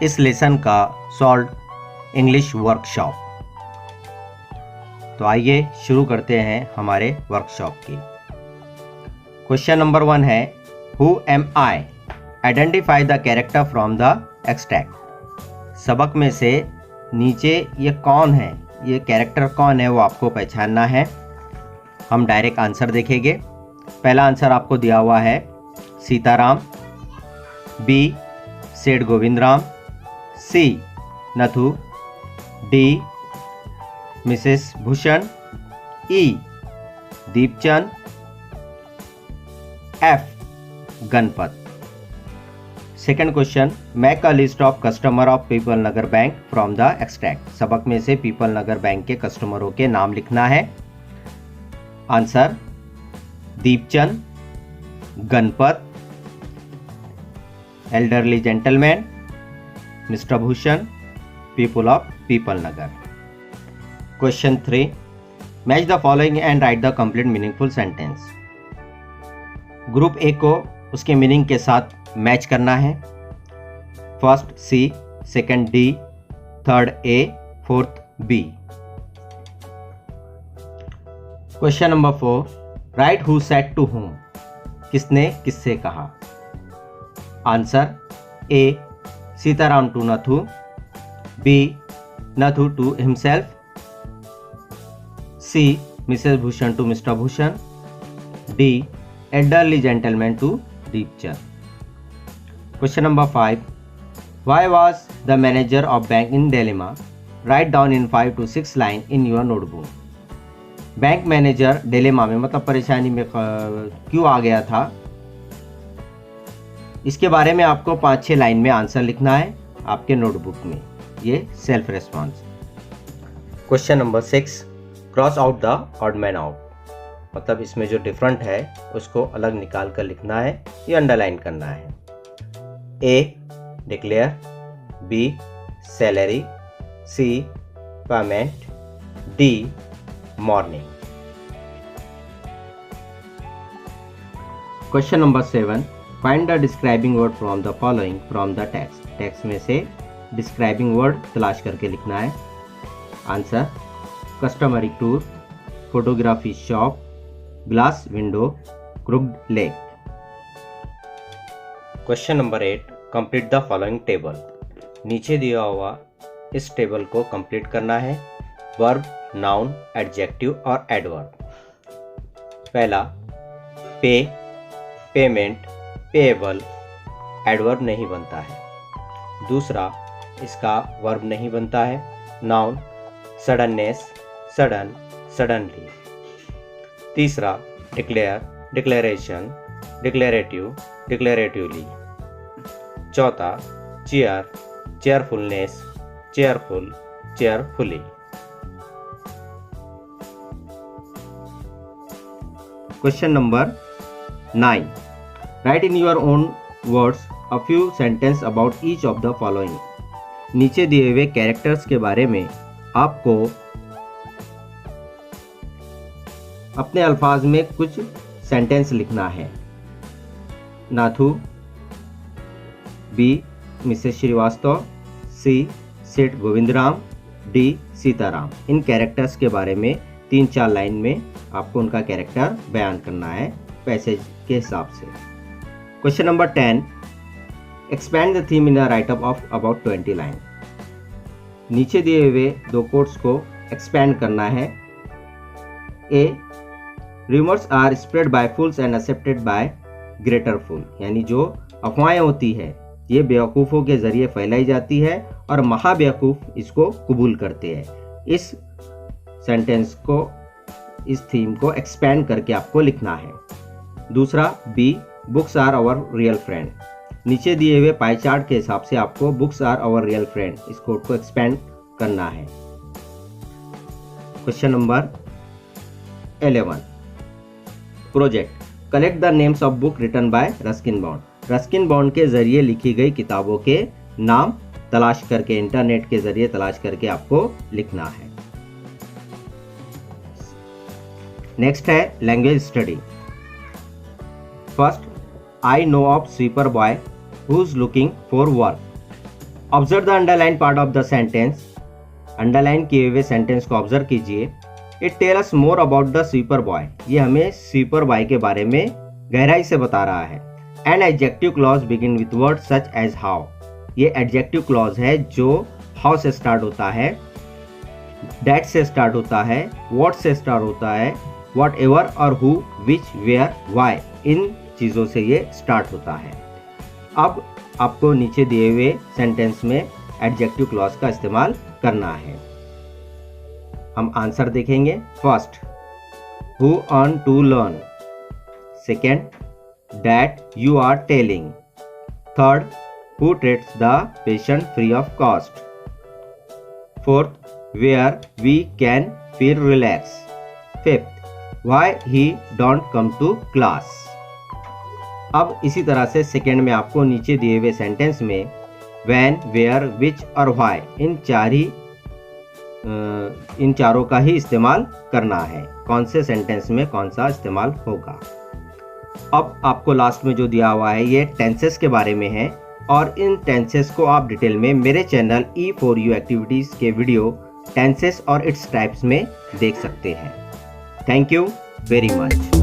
इस लेसन का solve English workshop. तो आइए शुरू करते हैं हमारे वर्कशॉप की। क्वेश्चन नंबर 1 है, who am I? Identify the character from the extract. सबक में से नीचे ये कौन है, ये कैरेक्टर कौन है वो आपको पहचानना है। हम डायरेक्ट आंसर देखेंगे। पहला आंसर आपको दिया हुआ है Sitaram, B Seth Govindram, C Nathu, D Mrs Bhushan, E Deepchand, F Ganpat. Second question, make a list of customer of people Nagar bank from the extract. सबक में से पीपल नगर बैंक के कस्टमरों के नाम लिखना है। Answer Deepchand, Ganpat, elderly gentleman, mister Bhushan, people of people Nagar. Question 3, match the following and write the complete meaningful sentence. Group A को उसके मीनिंग के साथ मैच करना है। First C, second D, third A, fourth B. Question number 4, write who said to whom. किसने किससे कहा। Answer A Sitaram to Nathu, B Nathu to himself, C missus Bhushan to mister Bhushan, D elderly gentleman to Deepchand. Question number 5, why was the manager of bank in dilemma? Write down in 5 to 6 line in your notebook. Bank manager dilemma में मतलब परेशानी में क्यों आ गया था, इसके बारे में आपको 5-6 लाइन में आंसर लिखना है आपके नोटबुक में। ये self response. Question number 6, cross out the odd man out. मतलब इसमें जो डिफरेंट है उसको अलग निकाल कर लिखना है, ये अंडरलाइन करना है। A declare, B salary, C payment, D morning. Question number 7, find the describing word from the following from the text. Text में से डिस्क्राइबिंग वर्ड तलाश करके लिखना है। Answer customary tour, photography shop, glass window, crooked leg. Question number 8, complete the following table. नीचे दिया हुआ इस टेबल को कंप्लीट करना है। वर्ब, नाउन, एडजेक्टिव और एडवर्ब। पहला पे, पेमेंट, पेएबल एडवर्ब नहीं बनता है। दूसरा इसका वर्ब नहीं बनता है। Noun suddenness, sudden, suddenly. तीसरा डिक्लेयर, डिक्लेरेशन, डिक्लेरेटिव, डिक्लेरेटिवली। चौथा chair, cheerfulness, cheerful, cheerfully. Question number 9, right in your own words a few sentence about each of the following. नीचे दिए हुए कैरेक्टर्स के बारे में आपको अपने अल्फाज में कुछ सेंटेंस लिखना है। नाथु, बी मिसेस श्रीवास्तव, सी सेठ गोविंदराम, डी सीताराम। इन कैरेक्टर्स के बारे में 3-4 लाइन में आपको उनका कैरेक्टर बयान करना है पैसेज के हिसाब से। Question number 10, expand the theme in the write up of about 20 line. नीचे दिए हुए 2 कोट्स को एक्सपैंड करना है। A rumours are spread by fools and accepted by greater fool. यानी जो अफवाहें होती है ये बेवकूफ़ों के जरिए फैलाई जाती है और महाबेवकूफ़ इसको कबूल करते हैं। इस सेंटेंस को, इस थीम को एक्सपैंड करके आपको लिखना है। दूसरा B, books are our real friend. नीचे दिए हुए पाई चार्ट के हिसाब से आपको books are our real friend इस कोड को एक्सपैंड करना है। Question number 11, project, collect the names of book written by Ruskin Bond. Ruskin Bond के जरिए लिखी गई किताबों के नाम तलाश करके, इंटरनेट के जरिए तलाश करके आपको लिखना है। नेक्स्ट है language study. First, I know of sweeper boy who is looking for work. Observe the underline part of the sentence. Underline किए हुए सेंटेंस को ऑब्जर्व कीजिए। It tell us more about the sweeper boy. ये हमें sweeper boy के बारे में गहराई से बता रहा है। An adjective clause begin with word such as how. ये एडजेक्टिव क्लॉज है जो हाउ से स्टार्ट होता है, दैट से स्टार्ट होता है, व्हाट से स्टार्ट होता है, वॉट एवर और हु, विच, वेयर, वाई, इन चीज़ों से ये स्टार्ट होता है। अब आपको नीचे दिए हुए सेंटेंस में एडजेक्टिव क्लॉज का इस्तेमाल करना है। हम आंसर देखेंगे। First, who earn to learn. Second, that you are telling. Third, who treats the patient free of cost. Fourth, where we can feel relax. Fifth, why he don't come to class. अब इसी तरह से second में आपको नीचे दिए हुए sentence में व्हेन, वेयर, विच और व्हाई इन चारों का ही इस्तेमाल करना है। कौन से सेंटेंस में कौन सा इस्तेमाल होगा। अब आपको लास्ट में जो दिया हुआ है ये टेंसेस के बारे में है और इन टेंसेस को आप डिटेल में मेरे चैनल E4U एक्टिविटीज़ के वीडियो टेंसेस और इट्स टाइप्स में देख सकते हैं। Thank you very much.